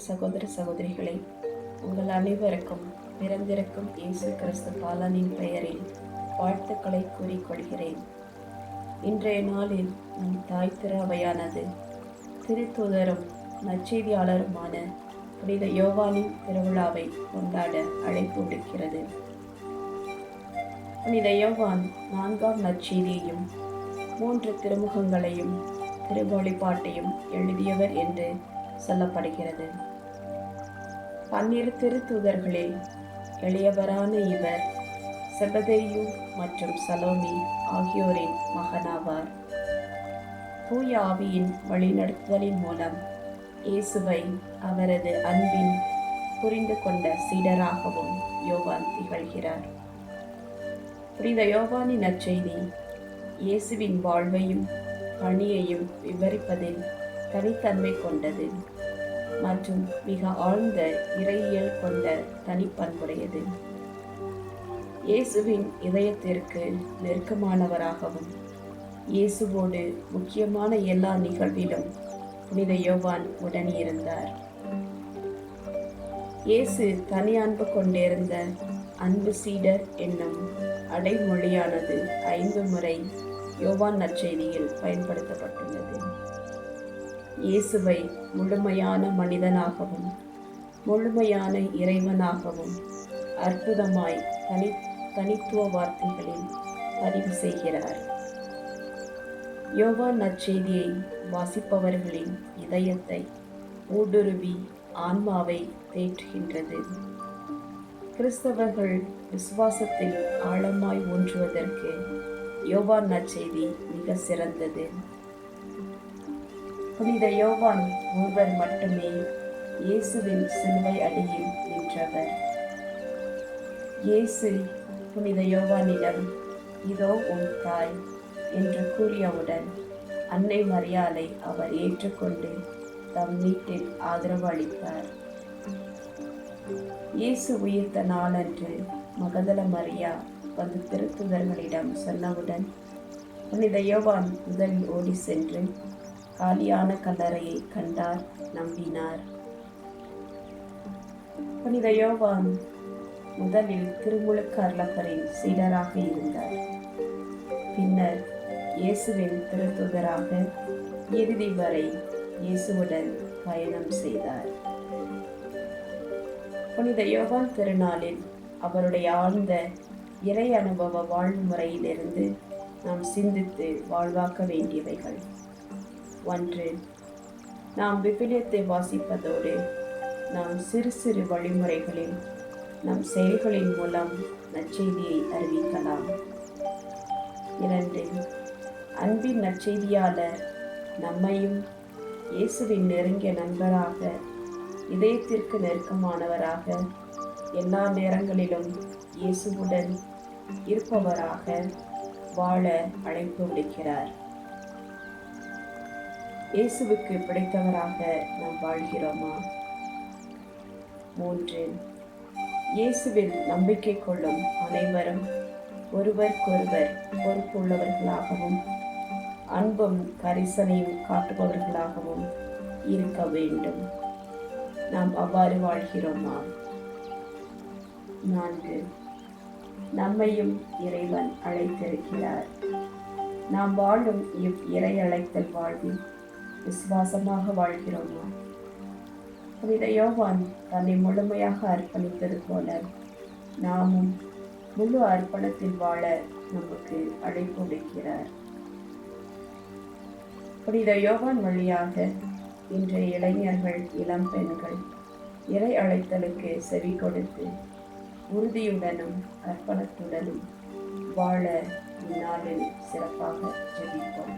சகோதர சகோதரிகளை, உங்கள் அனைவருக்கும் பிறந்திருக்கும் இயேசு கிறிஸ்து பாலனின் பெயரில் வாழ்த்துக்களை கூறிக்கொள்கிறேன். இன்றைய நாளில் நம் தாய் திருவையானது திருத்தூதரும் நற்செய்தியாளருமான புனித யோவானின் திருவிழாவை கொண்டாட அழைப்பு விடுக்கிறது. புனித யோவான் 4ஆம் நற்செய்தியையும் 3 திருமுகங்களையும் திருவழிபாட்டையும் எழுதியவர் என்று சொல்லப்படுகிறது. 12 திருத்தூதர்களில் எளியவரான இவர் செபதேயு மற்றும் சலோமி ஆகியோரின் மகனாவார். தூய ஆவியின் வழிநடத்துதலின் மூலம் இயேசுவை அவரது அன்பின் புரிந்து கொண்ட சீடராகவும் யோவான் திகழ்கிறார். புனித யோவானின் நற்செய்தி இயேசுவின் வாழ்வையும் பணியையும் விவரிப்பதில் தனித்தன்மை கொண்டது மற்றும் மிக ஆழ்ந்த இறையியல் கொண்ட தனிப்பண்புடையது. இயேசுவின் இதயத்திற்கு நெருக்கமானவராகவும் இயேசுவோடு முக்கியமான எல்லா நிகழ்விலும் புனித யோவான் உடன் இருந்தார். இயேசு தனி அன்பு கொண்டிருந்த அன்பு சீடர் என்னும் அடைமொழியானது 5 முறை யோவான் நற்செய்தியில் பயன்படுத்தப்பட்டுள்ளது. இயேசுவை முழுமையான மனிதனாகவும் முழுமையான இறைவனாகவும் அற்புதமாய் தனித்துவ வார்த்தைகளில் பதிவு செய்கிறார். யோவான் நற்செய்தியை வாசிப்பவர்களின் இதயத்தை ஊடுருவி ஆன்மாவை தேற்றுகின்றது. கிறிஸ்தவர்கள் விசுவாசத்தில் ஆழமாய் ஊன்றுவதற்கு யோவான் நற்செய்தி மிக சிறந்தது. புனித யோவான் ஒருவர் மட்டுமே இயேசுவின் சிலுவை அடியில் நின்றவர். இயேசு புனித யோவானிடம் இதோ உன் தாய் என்று கூறியவுடன் அன்னை மரியாளை அவர் ஏற்றுக்கொண்டு தம் வீட்டில் ஆதரவு அளித்தார். இயேசு உயிர்த்த நாளன்று மகதல மரியா வந்து திருத்தூதர்களிடம் சொன்னவுடன் புனித யோவான் முதலில் ஓடி சென்று காலியான கல்லறையை கண்டார், நம்பினார். புனித யோவான் முதலில் திருமுழுக்கு அருளப்பரின் சீடராக இருந்தார். பின்னர் இயேசுவின் திருத்தூதராக இறுதி வரை இயேசுவுடன் பயணம் செய்தார். புனித யோவான் திருநாளில் அவருடைய ஆழ்ந்த இறை அனுபவ வாழ்வு முறையிலிருந்து நாம் சிந்தித்து வாழ்வாக்க வேண்டியவைகள். 1. நாம் விவிலியத்தை வாசிப்பதோடு நாம் சிறு சிறு வழிமுறைகளில் நம் செயல்களின் மூலம் நற்செய்தியை அறிவிக்கலாம். 2. அன்பின் நற்செய்தியாளர் நம்மையும் இயேசுவின் நெருங்கிய நண்பராக, இதயத்திற்கு நெருக்கமானவராக, எல்லா நேரங்களிலும் இயேசுவுடன் இருப்பவராக வாழ அழைப்பு விடுக்கிறார். இயேசுவுக்கு பிடித்தவராக நாம் வாழ்கிறோமா? 3. இயேசுவில் நம்பிக்கை கொள்ளும் அனைவரும் ஒருவருக்கொருவர் பொறுப்புள்ளவர்களாகவும் அன்பும் கரிசனையும் காட்டுபவர்களாகவும் இருக்க வேண்டும். நாம் அவ்வாறு வாழ்கிறோமா? 4. நம்மையும் இறைவன் அழைத்திருக்கிறார். நாம் வாழும் இறை அழைத்தல் வாழ்வில் விசுவாசமாக வாழ்கிறோமா? புனித யோவான் தன்னை முழுமையாக அர்ப்பணித்தது போல நாமும் முழு அர்ப்பணத்தில் வாழ நமக்கு அழைப்பு விடுக்கிறார். புனித யோவான் வழியாக இன்றைய இளைஞர்கள், இளம் பெண்கள் இறை அழைத்தலுக்கு செவி கொடுத்து உறுதியுடனும் அர்ப்பணத்துடனும் வாழ இந்நாளில் சிறப்பாக ஜெபிப்போம்.